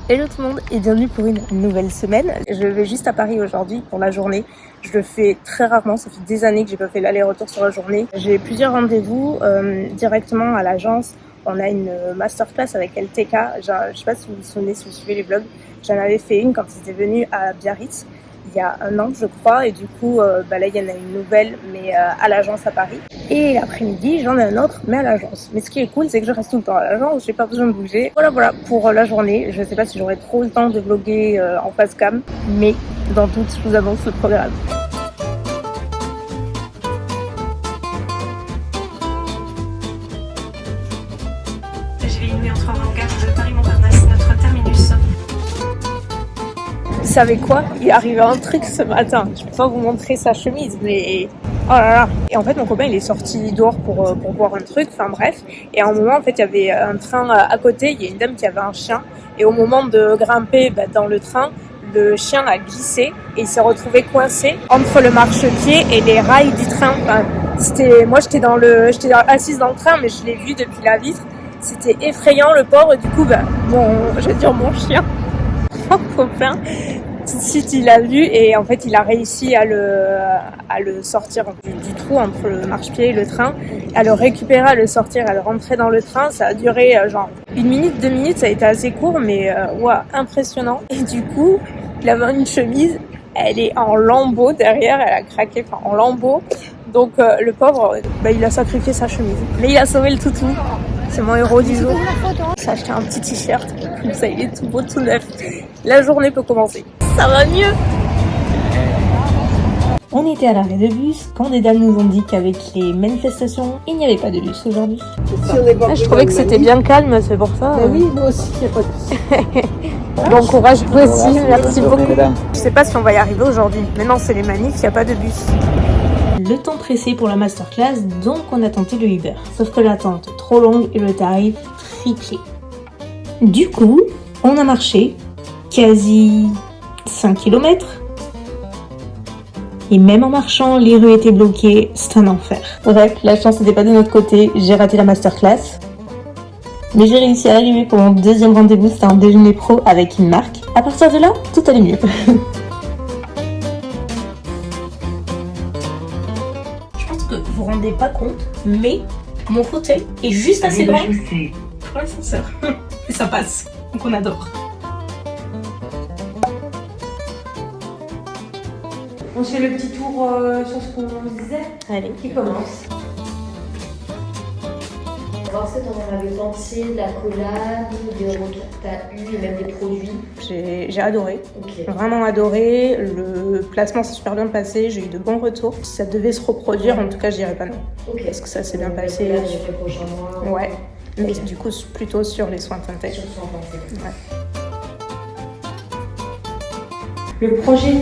Hello tout le monde et bienvenue pour une nouvelle semaine. Je vais juste à Paris aujourd'hui pour la journée. Je le fais très rarement, ça fait des années que j'ai pas fait l'aller-retour sur la journée. J'ai plusieurs rendez-vous directement à l'agence. On a une masterclass avec LTK. Je sais pas si vous vous souvenez, si vous suivez les vlogs. J'en avais fait une quand ils étaient venus à Biarritz il y a un an je crois, et du coup là il y en a une nouvelle mais à l'agence à Paris, et l'après-midi j'en ai un autre mais à l'agence. Mais ce qui est cool, c'est que je reste tout le temps à l'agence, j'ai pas besoin de bouger. Voilà pour la journée. Je sais pas si j'aurai trop le temps de vlogger en face cam, mais dans doute je vous annonce le programme. Je vais inouï entre en gare de Paris-Montparnasse, notre terminus. Vous savez quoi? Il est arrivé un truc ce matin. Je peux pas vous montrer sa chemise, mais oh là là. Et en fait, mon copain, il est sorti dehors pour boire un truc. Enfin bref. Et à un moment, en fait, il y avait un train à côté. Il y a une dame qui avait un chien. Et au moment de grimper dans le train, le chien a glissé et il s'est retrouvé coincé entre le marchepied et les rails du train. Enfin, moi, j'étais assise dans le train, mais je l'ai vu depuis la vitre. C'était effrayant, le pauvre. Et du coup, je vais dire mon chien. Mon copain, tout de suite il l'a vu et en fait il a réussi à le sortir du trou entre le marchepied et le train, à le récupérer, à le sortir, à le rentrer dans le train. Ça a duré genre 1 minute, 2 minutes, ça a été assez court mais impressionnant. Et du coup il avait une chemise, elle est en lambeaux derrière, elle a craqué, en lambeaux. Donc le pauvre, il a sacrifié sa chemise, mais il a sauvé le toutou. C'est mon héros du jour. J'ai acheté un petit t-shirt, comme ça il est tout beau, tout neuf. La journée peut commencer. Ça va mieux. On était à l'arrêt de bus quand des dames nous ont dit qu'avec les manifestations, il n'y avait pas de bus aujourd'hui. Je trouvais que c'était bien calme, c'est pour ça. Oui, moi aussi, il n'y a pas de souci. Bon courage vous aussi, merci beaucoup. Je sais pas si on va y arriver aujourd'hui. Mais non, c'est les manifs, il n'y a pas de bus. Le temps pressé pour la masterclass, donc on a tenté le Uber. Sauf que l'attente trop longue et le tarif triplé. Du coup, on a marché quasi 5 km. Et même en marchant, les rues étaient bloquées, c'est un enfer. Bref, la chance n'était pas de notre côté, j'ai raté la masterclass. Mais j'ai réussi à arriver pour mon deuxième rendez-vous, c'était un déjeuner pro avec une marque. À partir de là, tout allait mieux. Vous vous rendez pas compte, mais mon fauteuil est juste assez grand pour l'ascenseur. Et ça passe, donc on adore. On se fait le petit tour sur ce qu'on disait. Allez, Qui commence? Alors, c'est on avait pensé de la collab, des retours que tu as eu et même des produits. J'ai adoré, Ok. vraiment adoré. Le placement s'est super bien passé, j'ai eu de bons retours. Si ça devait se reproduire, en tout cas, je dirais pas non. Ok. Parce que ça s'est bien passé. Là, sur les prochains mois. Ouais, mais du coup, plutôt sur les soins teintés. Sur son pensée. Ouais. Le projet,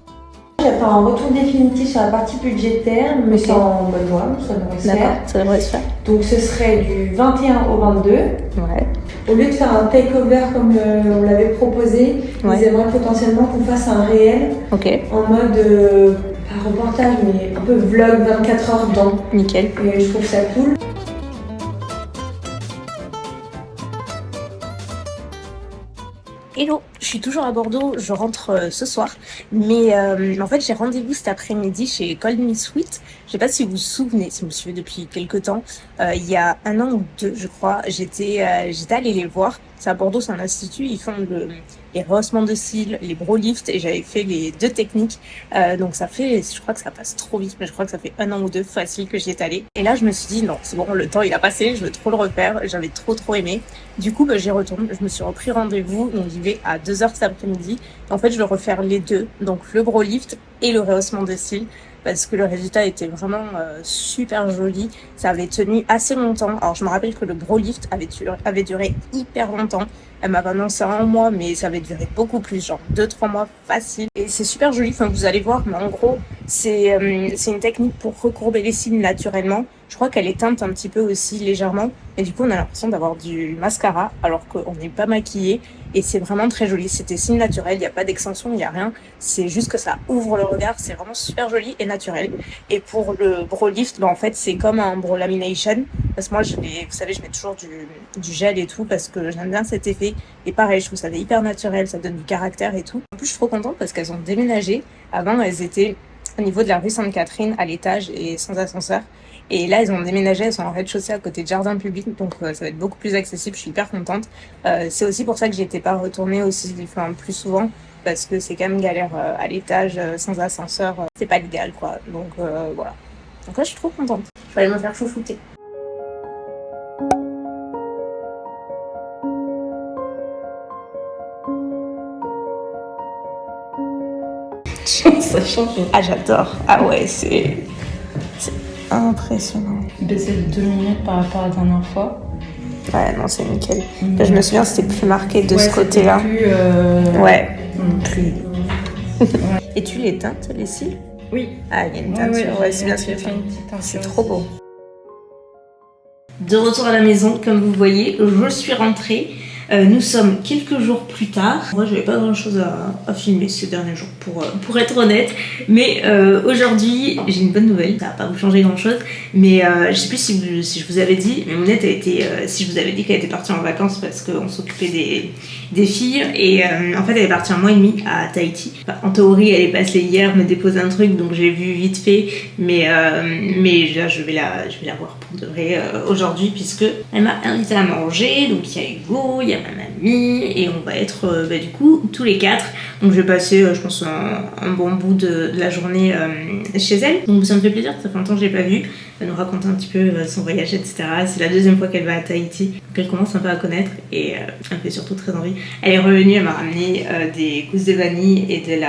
j'attends un retour définitif sur la partie budgétaire, mais c'est en bonne voie, ça devrait se D'accord, faire. ça devrait se faire. Donc ce serait du 21 au 22. Ouais. Au lieu de faire un takeover comme on l'avait proposé, Ouais. ils aimeraient potentiellement qu'on fasse un réel Ok, en mode, pas reportage, mais un peu vlog 24 heures dans. nickel. Et je trouve ça cool. Hello, je suis toujours à Bordeaux, je rentre ce soir, mais en fait j'ai rendez-vous cet après-midi chez Call Me Sweet. Je sais pas si vous vous souvenez, si vous me suivez depuis quelques temps, il y a 1 an ou 2 je crois, j'étais allée les voir. C'est à Bordeaux, c'est un institut, ils font les rehaussements de cils, les brow lifts, et j'avais fait les 2 techniques. Donc je crois que ça passe trop vite, mais je crois que ça fait 1 an ou 2 facile que j'y étais allée. Et là je me suis dit non, c'est bon, le temps il a passé, je veux trop le refaire, j'avais trop aimé. Du coup j'y retourne, je me suis repris rendez-vous, donc j'y vais à 2h cet après-midi. En fait je vais refaire les 2, donc le brow lift et le rehaussement de cils, parce que le résultat était vraiment super joli. Ça avait tenu assez longtemps. Alors je me rappelle que le brow lift avait duré hyper longtemps. Elle m'avait annoncé 1 mois, mais ça avait duré beaucoup plus, genre 2-3 mois facile. Et c'est super joli, enfin vous allez voir, mais en gros c'est une technique pour recourber les cils naturellement. Je crois qu'elle est teinte un petit peu aussi légèrement, et du coup on a l'impression d'avoir du mascara alors qu'on n'est pas maquillé et c'est vraiment très joli. C'était signe naturel, il n'y a pas d'extension, il n'y a rien, c'est juste que ça ouvre le regard, c'est vraiment super joli et naturel. Et pour le brow lift, en fait c'est comme un brow lamination parce que moi vous savez je mets toujours du gel et tout parce que j'aime bien cet effet et pareil je trouve ça hyper naturel, ça donne du caractère et tout. En plus je suis trop contente parce qu'elles ont déménagé, avant elles étaient au niveau de la rue Sainte-Catherine à l'étage et sans ascenseur. Et là, elles ont déménagé, elles sont en rez-de-chaussée à côté de jardin public, donc ça va être beaucoup plus accessible, je suis hyper contente. C'est aussi pour ça que j'étais pas retournée aussi, plus souvent, parce que c'est quand même galère à l'étage, sans ascenseur, c'est pas l'idéal quoi. Donc voilà. Donc là, je suis trop contente. Je vais aller me faire chouchouter. Ça change. Ah, j'adore. Ah ouais, c'est impressionnant. Baisser de 2 minutes par rapport à la dernière fois. Ouais, non, c'est nickel. Là, je me souviens, c'était plus marqué de ce côté-là. Plus, Ouais. plus. Ouais. Et tu les teintes, les cils? Oui. Ah, il y a une teinture. Ouais, c'est bien ce que tu fais. C'est trop beau. De retour à la maison, comme vous voyez, je suis rentrée. Nous sommes quelques jours plus tard. Moi, j'avais pas grand chose à filmer ces derniers jours, pour être honnête. Mais aujourd'hui, j'ai une bonne nouvelle. Ça va pas vous changer grand chose. Mais je sais plus si je vous avais dit, mais Mounette a été. Si je vous avais dit qu'elle était partie en vacances parce qu'on s'occupait des filles. Et en fait, elle est partie 1 mois et demi à Tahiti. Enfin, en théorie, elle est passée hier me déposer un truc, donc j'ai vu vite fait. Mais là, je vais la voir pour de vrai aujourd'hui, puisque elle m'a invité à manger. Donc il y a Hugo, il y a ma mamie et on va être du coup tous les 4. Donc je vais passer je pense un bon bout de la journée chez elle. Donc ça me fait plaisir, ça fait longtemps que je l'ai pas vue. Elle nous raconte un petit peu son voyage, etc. C'est la 2e fois qu'elle va à Tahiti, donc elle commence un peu à connaître et elle me fait surtout très envie. Elle est revenue, elle m'a ramené des gousses de vanille et de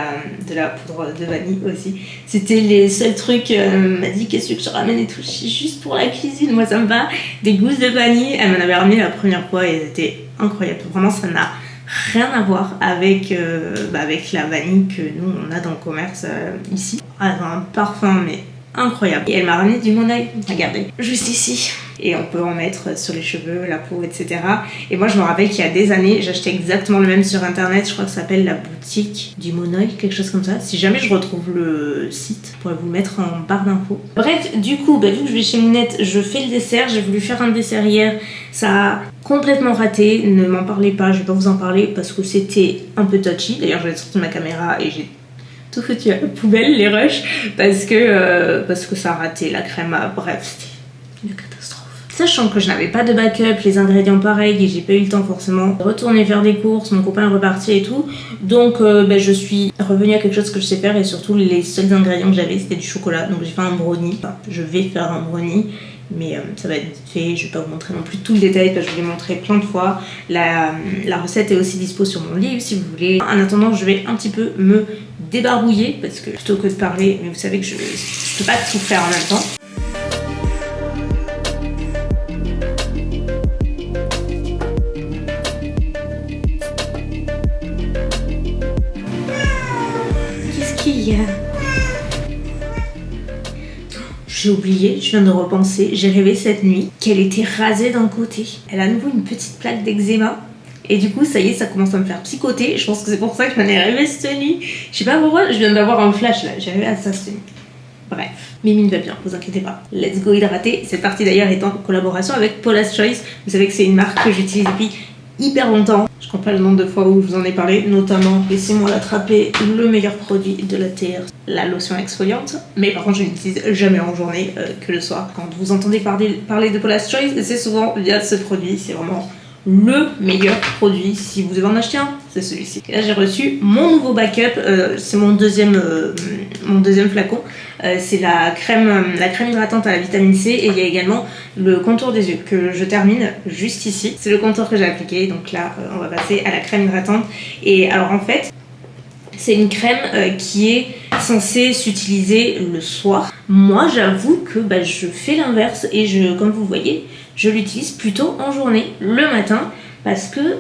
la poudre de vanille aussi. C'était les seuls trucs, elle m'a dit qu'est-ce que je ramène et tout, juste pour la cuisine, moi ça me va. Des gousses de vanille, elle m'en avait ramené la première fois et c'était incroyable. Vraiment, ça n'a rien à voir avec la vanille que nous on a dans le commerce ici. Elle a un parfum mais incroyable. Et elle m'a ramené du Monoeil, regardez, juste ici. Et on peut en mettre sur les cheveux, la peau, etc. Et moi je me rappelle qu'il y a des années, j'achetais exactement le même sur internet, je crois que ça s'appelle la boutique du Monoeil, quelque chose comme ça. Si jamais je retrouve le site, je pourrais vous le mettre en barre d'infos. Bref, du coup, vu que je vais chez Mounette, je fais le dessert. J'ai voulu faire un dessert hier, ça a complètement raté, ne m'en parlez pas, je vais pas vous en parler parce que c'était un peu touchy. D'ailleurs j'avais sorti ma caméra et j'ai tout foutu à la poubelle, les rushs, parce que ça a raté, la crème, bref, c'était une catastrophe. Sachant que je n'avais pas de backup, les ingrédients pareils, et j'ai pas eu le temps forcément de retourner faire des courses, mon copain est reparti et tout, donc je suis revenue à quelque chose que je sais faire et surtout les seuls ingrédients que j'avais c'était du chocolat, donc j'ai fait un brownie, enfin je vais faire un brownie, mais ça va être vite fait, je vais pas vous montrer non plus tout le détail parce que je vous l'ai montré plein de fois. La recette est aussi dispo sur mon livre si vous voulez. En attendant, je vais un petit peu me débarbouiller parce que plutôt que de parler, mais vous savez que je peux pas tout faire en même temps. Qu'est-ce qu'il y a ? J'ai oublié, je viens de repenser, j'ai rêvé cette nuit qu'elle était rasée d'un côté. Elle a à nouveau une petite plaque d'eczéma. Et du coup, ça y est, ça commence à me faire psychoter. Je pense que c'est pour ça que j'en ai rêvé cette nuit. Je sais pas pourquoi, je viens d'avoir un flash là. J'ai rêvé à ça cette nuit. Bref, Mimine va bien, vous inquiétez pas. Let's go hydrater. Cette partie d'ailleurs est en collaboration avec Paula's Choice. Vous savez que c'est une marque que j'utilise depuis hyper longtemps. Je compte pas le nombre de fois où je vous en ai parlé, notamment, laissez-moi l'attraper, le meilleur produit de la terre, la lotion exfoliante. Mais par contre, je l'utilise jamais en journée, que le soir. Quand vous entendez parler de Paula's Choice, c'est souvent via ce produit. C'est vraiment le meilleur produit. Si vous devez en acheter un, c'est celui-ci. Et là, j'ai reçu mon nouveau backup. C'est mon deuxième flacon. C'est la crème hydratante à la vitamine C et il y a également le contour des yeux que je termine juste ici. C'est le contour que j'ai appliqué, donc là on va passer à la crème hydratante. Et alors en fait c'est une crème qui est censée s'utiliser le soir. Moi j'avoue que je fais l'inverse et comme vous voyez je l'utilise plutôt en journée, le matin, parce que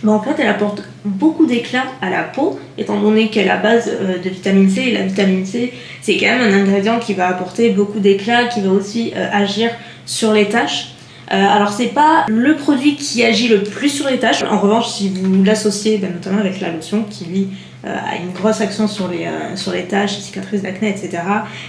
en fait, elle apporte beaucoup d'éclat à la peau, étant donné qu'elle est à base de vitamine C. Et la vitamine C, c'est quand même un ingrédient qui va apporter beaucoup d'éclat, qui va aussi agir sur les taches. Alors c'est pas le produit qui agit le plus sur les taches. En revanche, si vous l'associez notamment avec la lotion qui lui a une grosse action sur les taches, les cicatrices d'acné, etc.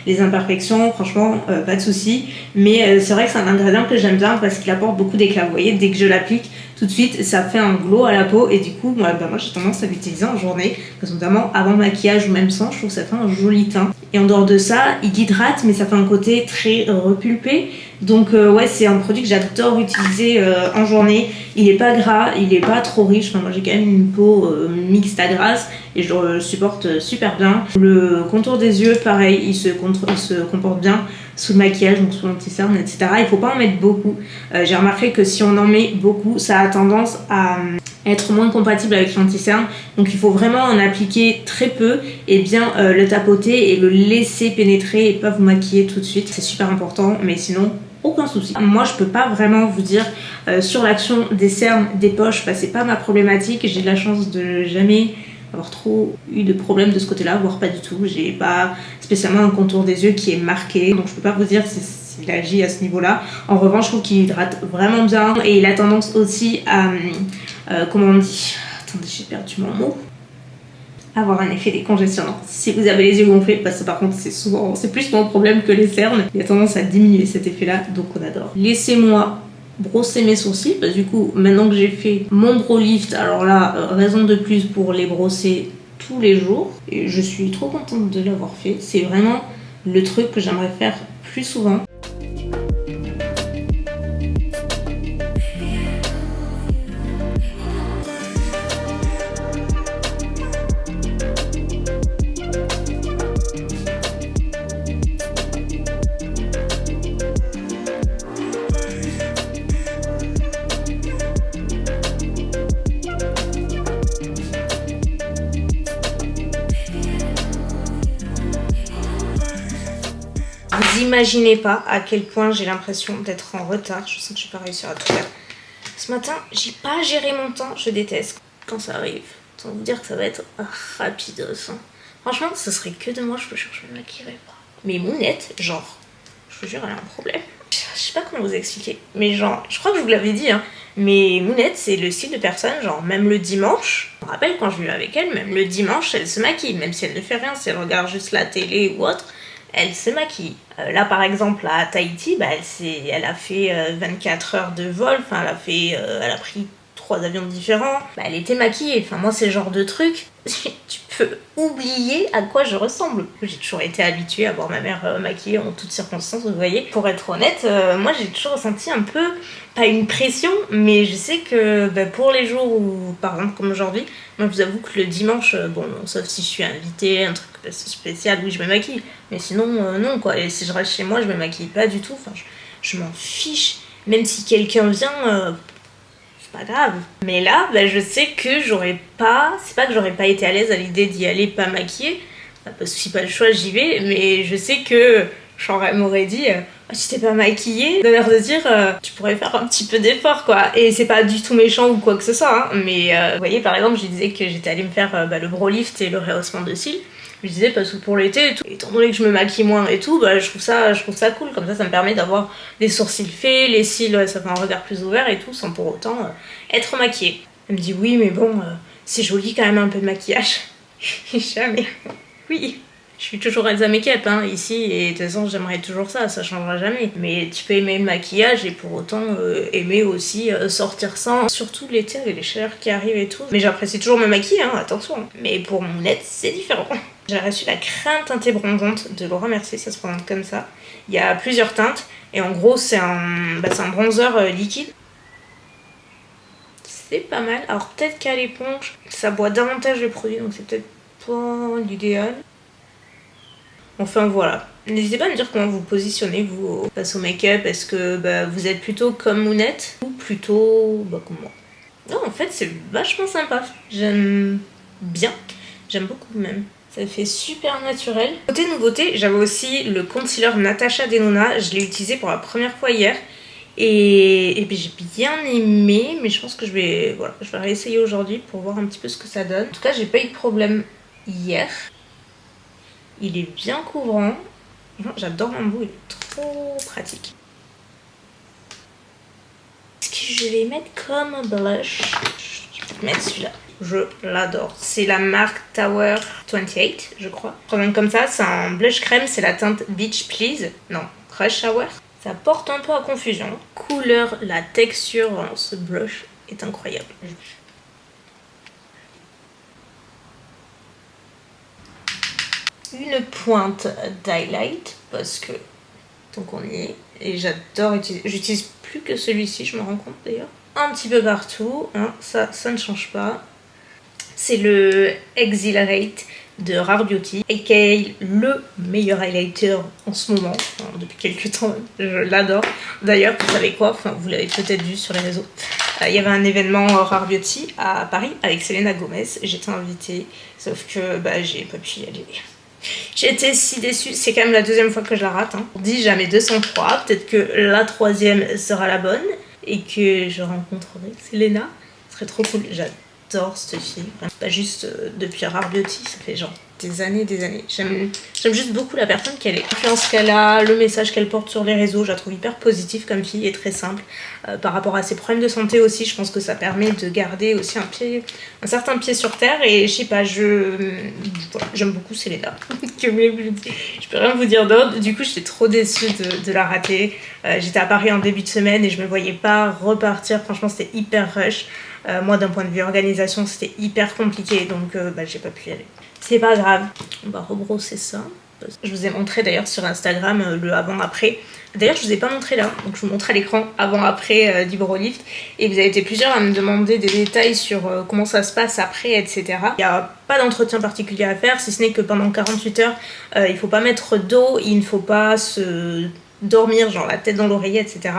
Les imperfections, franchement, pas de souci. Mais c'est vrai que c'est un ingrédient que j'aime bien parce qu'il apporte beaucoup d'éclat. Vous voyez, dès que je l'applique, tout de suite, ça fait un glow à la peau. Et du coup, moi j'ai tendance à l'utiliser en journée. Parce que notamment avant le maquillage ou même sans, je trouve que ça fait un joli teint. Et en dehors de ça, il hydrate, mais ça fait un côté très repulpé. Donc ouais, c'est un produit que j'adore utiliser en journée. Il est pas gras, il est pas trop riche. Enfin, moi j'ai quand même une peau mixte à grasse et je le supporte super bien. Le contour des yeux, pareil, il se comporte bien sous le maquillage, donc sous l'anti-cerne, etc. Il faut pas en mettre beaucoup. J'ai remarqué que si on en met beaucoup, ça a tendance à être moins compatible avec l'anti-cerne. Donc il faut vraiment en appliquer très peu et bien le tapoter et le laisser pénétrer et pas vous maquiller tout de suite. C'est super important, mais sinon aucun souci. Moi je peux pas vraiment vous dire sur l'action des cernes, des poches, bah, c'est pas ma problématique. J'ai de la chance de jamais avoir trop eu de problèmes de ce côté-là, voire pas du tout. J'ai pas spécialement un contour des yeux qui est marqué, donc je peux pas vous dire s'il agit à ce niveau-là. En revanche, je trouve qu'il hydrate vraiment bien et il a tendance aussi à comment on dit, attendez, j'ai perdu mon mot, avoir un effet décongestionnant. Si vous avez les yeux gonflés, parce que par contre c'est plus mon problème que les cernes, il a tendance à diminuer cet effet-là, donc on adore. Laissez-moi brosser mes sourcils, parce que du coup maintenant que j'ai fait mon brow lift, alors là raison de plus pour les brosser tous les jours et je suis trop contente de l'avoir fait. C'est vraiment le truc que j'aimerais faire plus souvent. Vous imaginez pas à quel point j'ai l'impression d'être en retard. Je sens que je vais pas réussir à tout faire. Ce matin, j'ai pas géré mon temps. Je déteste quand ça arrive. Sans vous dire que ça va être rapide. Franchement, ce serait que de moi, je vous jure, je me maquillerais pas. Mais Mounette, genre, je vous jure, elle a un problème. Je sais pas comment vous expliquer. Mais genre, je crois que je vous l'avais dit, hein. Mais Mounette, c'est le style de personne, genre, même le dimanche, je me rappelle quand je vis avec elle, même le dimanche, elle se maquille. Même si elle ne fait rien, si elle regarde juste la télé ou autre, elle se maquille. Là par exemple à Tahiti, bah, elle a fait 24 heures de vol, enfin elle a pris 3 avions différents, bah, elle était maquillée. Enfin moi c'est le genre de truc, tu peux oublier à quoi je ressemble. J'ai toujours été habituée à voir ma mère maquillée en toutes circonstances, vous voyez. Pour être honnête, moi j'ai toujours ressenti un peu, pas une pression, mais je sais que bah, pour les jours où, par exemple comme aujourd'hui, moi je vous avoue que le dimanche, bon sauf si je suis invitée, un truc spécial, oui je me maquille, mais sinon non quoi. Et si je reste chez moi, je me maquille pas du tout, enfin je m'en fiche. Même si quelqu'un vient, c'est pas grave. Mais là, bah, je sais que j'aurais pas, c'est pas que j'aurais pas été à l'aise à l'idée d'y aller pas maquillée, parce que si pas le choix j'y vais, mais je sais que genre elle m'aurait dit si t'es pas maquillée, de l'air de dire tu pourrais faire un petit peu d'effort quoi. Et c'est pas du tout méchant ou quoi que ce soit, hein, mais vous voyez par exemple je disais que j'étais allée me faire le brow lift et le rehaussement de cils. Je disais parce que pour l'été et tout, étant donné que je me maquille moins et tout, bah, je trouve ça cool, comme ça me permet d'avoir des sourcils faits, les cils ça fait un regard plus ouvert et tout, sans pour autant être maquillée. Elle me dit oui mais bon, c'est joli quand même un peu de maquillage. Jamais. Oui. Je suis toujours Elsa Make-up hein, ici et de toute façon j'aimerais toujours ça changera jamais. Mais tu peux aimer le maquillage et pour autant aimer aussi sortir sans. Surtout l'été avec les chaleurs qui arrivent et tout. Mais j'apprécie toujours me maquiller, hein, attention. Mais pour Mounette c'est différent. J'ai reçu la crème teintée bronzante de Laura Mercier, ça se présente comme ça. Il y a plusieurs teintes et en gros c'est un bronzer liquide. C'est pas mal. Alors peut-être qu'à l'éponge ça boit davantage de produit donc c'est peut-être pas l'idéal. Enfin voilà, n'hésitez pas à me dire comment vous positionnez vous face au make-up. Est-ce que vous êtes plutôt comme Mounette ou plutôt comme moi? Non en fait c'est vachement sympa, j'aime bien, j'aime beaucoup même. Ça fait super naturel. Côté nouveauté, j'avais aussi le concealer Natasha Denona, je l'ai utilisé pour la première fois hier. Et j'ai bien aimé, mais je pense que je vais réessayer aujourd'hui pour voir un petit peu ce que ça donne. En tout cas j'ai pas eu de problème hier. Il est bien couvrant. J'adore l'embout, il est trop pratique. que je vais mettre comme blush, je vais mettre celui-là. Je l'adore. C'est la marque Tower 28, je crois. Comme ça, c'est un blush crème, c'est la teinte Beach Please. Non, Rush Hour. Ça porte un peu à confusion. Couleur, la texture, ce blush est incroyable. Une pointe d'highlight, parce que donc on y est. Et j'adore utiliser. J'utilise plus que celui-ci, je me rends compte d'ailleurs. Un petit peu partout, hein, ça ne change pas. C'est le Exhilarate de Rare Beauty, aka le meilleur highlighter en ce moment, enfin, depuis quelques temps, je l'adore. D'ailleurs, vous savez quoi, enfin, vous l'avez peut-être vu sur les réseaux, il y avait un événement Rare Beauty à Paris avec Selena Gomez, j'étais invitée, sauf que j'ai pas pu y aller. J'étais si déçue, c'est quand même la deuxième fois que je la rate. Hein. On dit jamais 203, peut-être que la troisième sera la bonne et que je rencontrerai Selena. Ce serait trop cool, j'adore cette fille. Pas juste depuis Rare Beauty, ça fait genre des années. J'aime juste beaucoup la personne qu'elle est. L'influence qu'elle a, le message qu'elle porte sur les réseaux, je la trouve hyper positive comme fille et très simple. Par rapport à ses problèmes de santé aussi, je pense que ça permet de garder aussi un certain pied sur terre. Et je sais pas, j'aime beaucoup Selena. Que voulez-vous dire ? Je peux rien vous dire d'autre. Du coup, j'étais trop déçue de la rater. J'étais à Paris en début de semaine et je me voyais pas repartir. Franchement, c'était hyper rush. Moi, d'un point de vue organisation, c'était hyper compliqué. Donc, j'ai pas pu y aller. C'est pas grave, on va rebrosser ça. Je vous ai montré d'ailleurs sur Instagram le avant-après. D'ailleurs, je vous ai pas montré là, donc je vous montre à l'écran avant-après du brow lift. Et vous avez été plusieurs à me demander des détails sur comment ça se passe après, etc. Il n'y a pas d'entretien particulier à faire, si ce n'est que pendant 48 heures, il faut pas mettre d'eau, il ne faut pas se dormir, genre la tête dans l'oreiller, etc.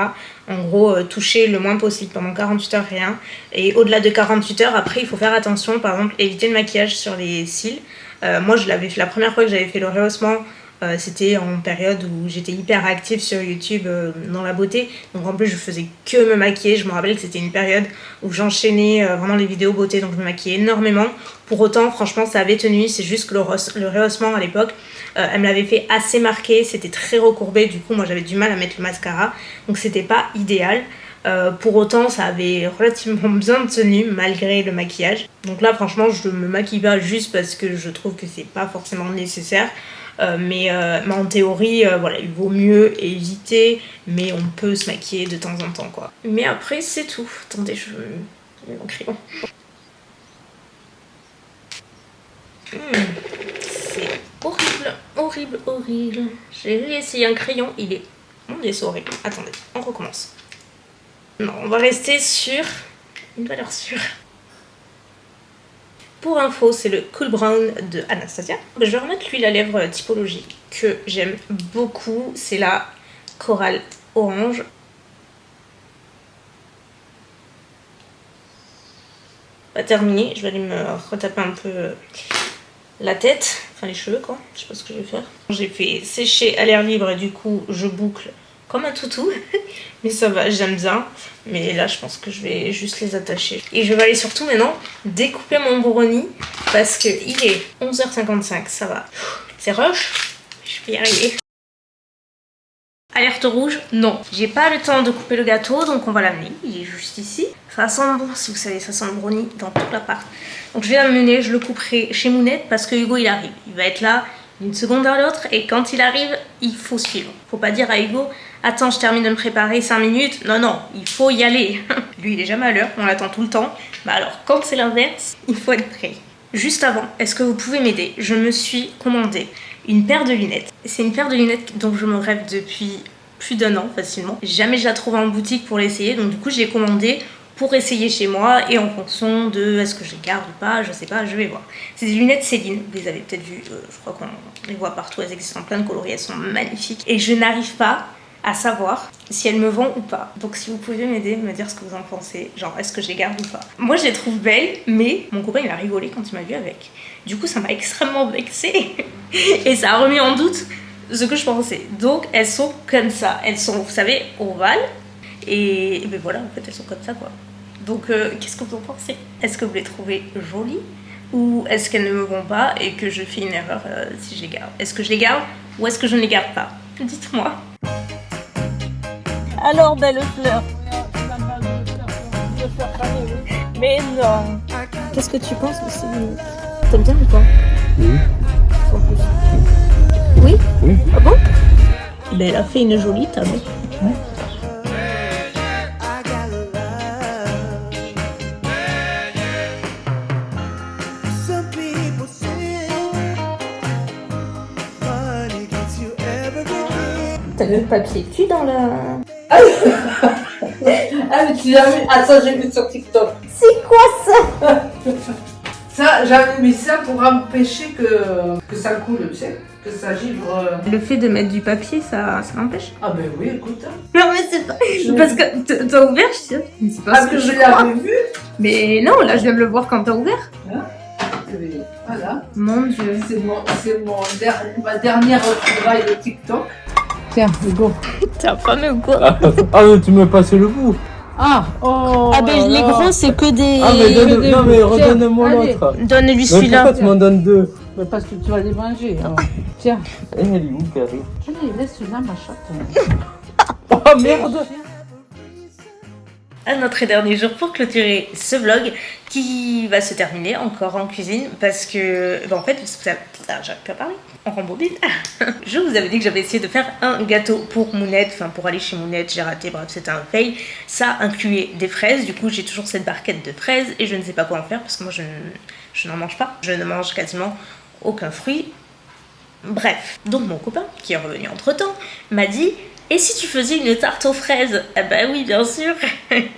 En gros, toucher le moins possible pendant 48 heures, rien. Et au-delà de 48 heures, après, il faut faire attention, par exemple, éviter le maquillage sur les cils. Moi, je l'avais fait la première fois que j'avais fait le rehaussement, c'était en période où j'étais hyper active sur YouTube dans la beauté. Donc en plus, je faisais que me maquiller. Je me rappelle que c'était une période où j'enchaînais vraiment les vidéos beauté, donc je me maquillais énormément. Pour autant, franchement, ça avait tenu. C'est juste que le rehaussement à l'époque, elle me l'avait fait assez marqué. C'était très recourbé. Du coup, moi, j'avais du mal à mettre le mascara. Donc c'était pas idéal. Pour autant, ça avait relativement bien tenu malgré le maquillage. Donc là, franchement, je me maquille pas juste parce que je trouve que c'est pas forcément nécessaire. Mais en théorie, voilà, il vaut mieux éviter, mais on peut se maquiller de temps en temps, quoi. Mais après, c'est tout. Attendez, je mets mon crayon. C'est horrible. J'ai réessayé un crayon, il est... Mon Dieu, c'est horrible. Attendez, on recommence. Non, on va rester sur une valeur sûre. Pour info, c'est le Cool Brown de Anastasia. Je vais remettre l'huile à lèvres typologie que j'aime beaucoup. C'est la Coral Orange. Pas terminé. Je vais aller me retaper un peu la tête. Enfin les cheveux quoi. Je sais pas ce que je vais faire. J'ai fait sécher à l'air libre et du coup je boucle comme un toutou. Mais ça va, j'aime bien. Mais là, je pense que je vais juste les attacher. Et je vais aller surtout maintenant découper mon brownie parce qu'il est 11h55, ça va. C'est rush, je vais y arriver. Alerte rouge, non. J'ai pas le temps de couper le gâteau, donc on va l'amener. Il est juste ici. Ça sent bon, si vous savez, ça sent le brownie dans toute l'appart. Donc je vais l'amener, je le couperai chez Mounette parce que Hugo, il arrive. Il va être là d'une seconde à l'autre et quand il arrive, il faut suivre. Faut pas dire à Hugo... Attends, je termine de me préparer 5 minutes. Non, il faut y aller. Lui, il est jamais à l'heure, on l'attend tout le temps. Bah alors, quand c'est l'inverse, il faut être prêt. Juste avant, est-ce que vous pouvez m'aider? Je me suis commandé une paire de lunettes. C'est une paire de lunettes dont je me rêve depuis plus d'1 an facilement. Jamais je la trouve en boutique pour l'essayer, donc du coup, je l'ai commandée pour essayer chez moi et en fonction de est-ce que je les garde ou pas, je sais pas, je vais voir. C'est des lunettes Céline, vous les avez peut-être vues, je crois qu'on les voit partout, elles existent en plein de coloris, elles sont magnifiques. Et je n'arrive pas à savoir si elles me vont ou pas. Donc si vous pouvez m'aider, me dire ce que vous en pensez, genre est-ce que je les garde ou pas. Moi je les trouve belles, mais mon copain il a rigolé quand il m'a vu avec. Du coup ça m'a extrêmement vexée et ça a remis en doute ce que je pensais. Donc elles sont comme ça, elles sont, vous savez, ovales et ben voilà, en fait elles sont comme ça quoi. Donc qu'est-ce que vous en pensez? Est-ce que vous les trouvez jolies ou est-ce qu'elles ne me vont pas et que je fais une erreur si je les garde? Est-ce que je les garde ou est-ce que je ne les garde pas? Dites-moi. Alors, belle fleur. Mais non. Qu'est-ce que tu penses de ces lunettes? T'aimes bien ou pas? Oui. Oui? Oui. Ah bon? Ben elle a fait une jolie table. Ouais. T'as vu le papier cul dans la... Ah mais tu l'as vu? Ah ça j'ai vu sur TikTok. C'est quoi ça? Ça, j'avais mis ça pour empêcher que ça coule, tu sais, que ça givre. Le fait de mettre du papier, ça l'empêche? Ah ben oui, écoute. Non mais c'est pas... Parce que t'as ouvert, je sais. Mais c'est pas Parce ce que je crois. l'avais vu. Mais non, là je viens de le voir quand t'as ouvert. Voilà. Mon Dieu. Ma dernière trouvaille de TikTok. Tiens, Hugo. T'es affamé ou quoi? Ah, mais tu me passes le bout. Ah, oh. Ah ben les gros c'est que des... Ah, mais donne, non, mais Tiens, redonne-moi allez. l'autre. Donne-lui Mais celui-là. pourquoi tu m'en donnes deux? Mais parce que tu vas les manger. Alors. Tiens. Elle est où, Carrie? Allez, laisse celui-là, ma chatte. Oh merde! À notre dernier jour pour clôturer ce vlog qui va se terminer encore en cuisine parce que, en fait, j'arrive pas à parler, on rembobine. Je vous avais dit que j'avais essayé de faire un gâteau pour Mounette, enfin pour aller chez Mounette, j'ai raté, bref c'était un fail. Ça incluait des fraises, du coup j'ai toujours cette barquette de fraises et je ne sais pas quoi en faire parce que moi je n'en mange pas, je ne mange quasiment aucun fruit. Bref, donc mon copain qui est revenu entre temps m'a dit: et si tu faisais une tarte aux fraises? Ah bah oui, bien sûr.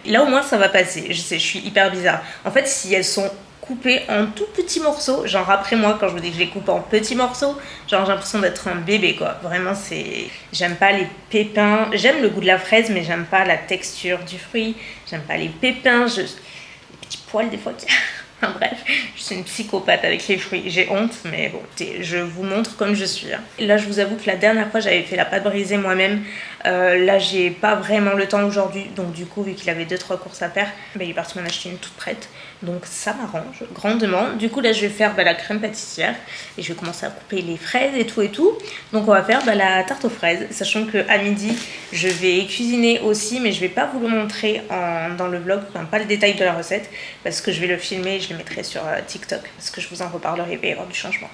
Là au moins ça va passer. Je sais, je suis hyper bizarre. En fait, si elles sont coupées en tout petits morceaux, genre après moi quand je vous dis que je les coupe en petits morceaux, genre j'ai l'impression d'être un bébé quoi. Vraiment c'est... J'aime pas les pépins. J'aime le goût de la fraise mais j'aime pas la texture du fruit. J'aime pas les pépins. Les petits poils des fois qui... Enfin bref, je suis une psychopathe avec les fruits, j'ai honte, mais bon, je vous montre comme je suis. Là, je vous avoue que la dernière fois, j'avais fait la pâte brisée moi-même. Là, j'ai pas vraiment le temps aujourd'hui, donc du coup, vu qu'il avait 2-3 courses à faire, bah, il est parti m'en acheter une toute prête. Donc ça m'arrange grandement. Du coup, là, je vais faire la crème pâtissière et je vais commencer à couper les fraises et tout. Donc on va faire la tarte aux fraises, sachant qu'à midi, je vais cuisiner aussi, mais je vais pas vous le montrer dans le vlog, enfin pas le détail de la recette, parce que je vais le filmer et je le mettrai sur TikTok, parce que je vous en reparlerai, il va y avoir du changement.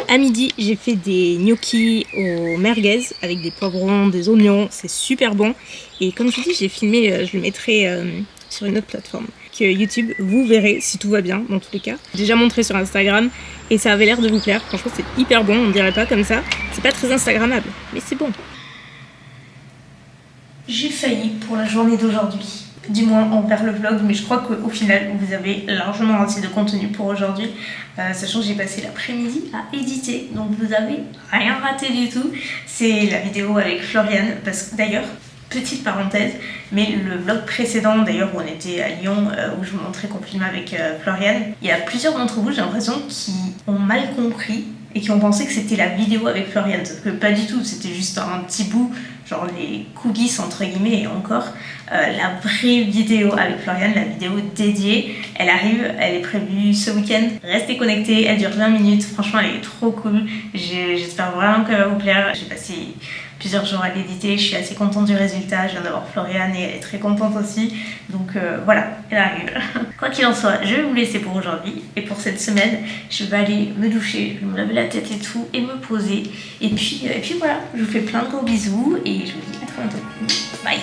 À midi, j'ai fait des gnocchis au merguez avec des poivrons, des oignons, c'est super bon. Et comme je dis, j'ai filmé, je le mettrai sur une autre plateforme que YouTube. Vous verrez si tout va bien dans tous les cas. J'ai déjà montré sur Instagram et ça avait l'air de vous plaire. Franchement, c'est hyper bon, on ne dirait pas comme ça. C'est pas très instagrammable, mais c'est bon. J'ai failli pour la journée d'aujourd'hui. Du moins envers le vlog, mais je crois qu'au final vous avez largement assez de contenu pour aujourd'hui, sachant que j'ai passé l'après-midi à éditer, donc vous avez rien raté du tout. C'est la vidéo avec Floriane, parce que d'ailleurs, petite parenthèse, mais le vlog précédent d'ailleurs où on était à Lyon, où je vous montrais qu'on filmait avec Floriane, il y a plusieurs d'entre vous, j'ai l'impression, qui ont mal compris et qui ont pensé que c'était la vidéo avec Floriane, sauf que pas du tout, c'était juste un petit bout, genre les coulisses entre guillemets, et encore la vraie vidéo avec Floriane, la vidéo dédiée, elle arrive, elle est prévue ce week-end. Restez connectés, elle dure 20 minutes, franchement elle est trop cool, j'espère vraiment qu'elle va vous plaire. J'ai passé plusieurs jours à l'éditer, je suis assez contente du résultat, je viens d'avoir Floriane et elle est très contente aussi, donc voilà, elle arrive. Quoi qu'il en soit, je vais vous laisser pour aujourd'hui, et pour cette semaine, je vais aller me doucher, je vais me laver la tête et tout, et me poser, et puis voilà, je vous fais plein de gros bisous, et je vous dis à très bientôt. Bye.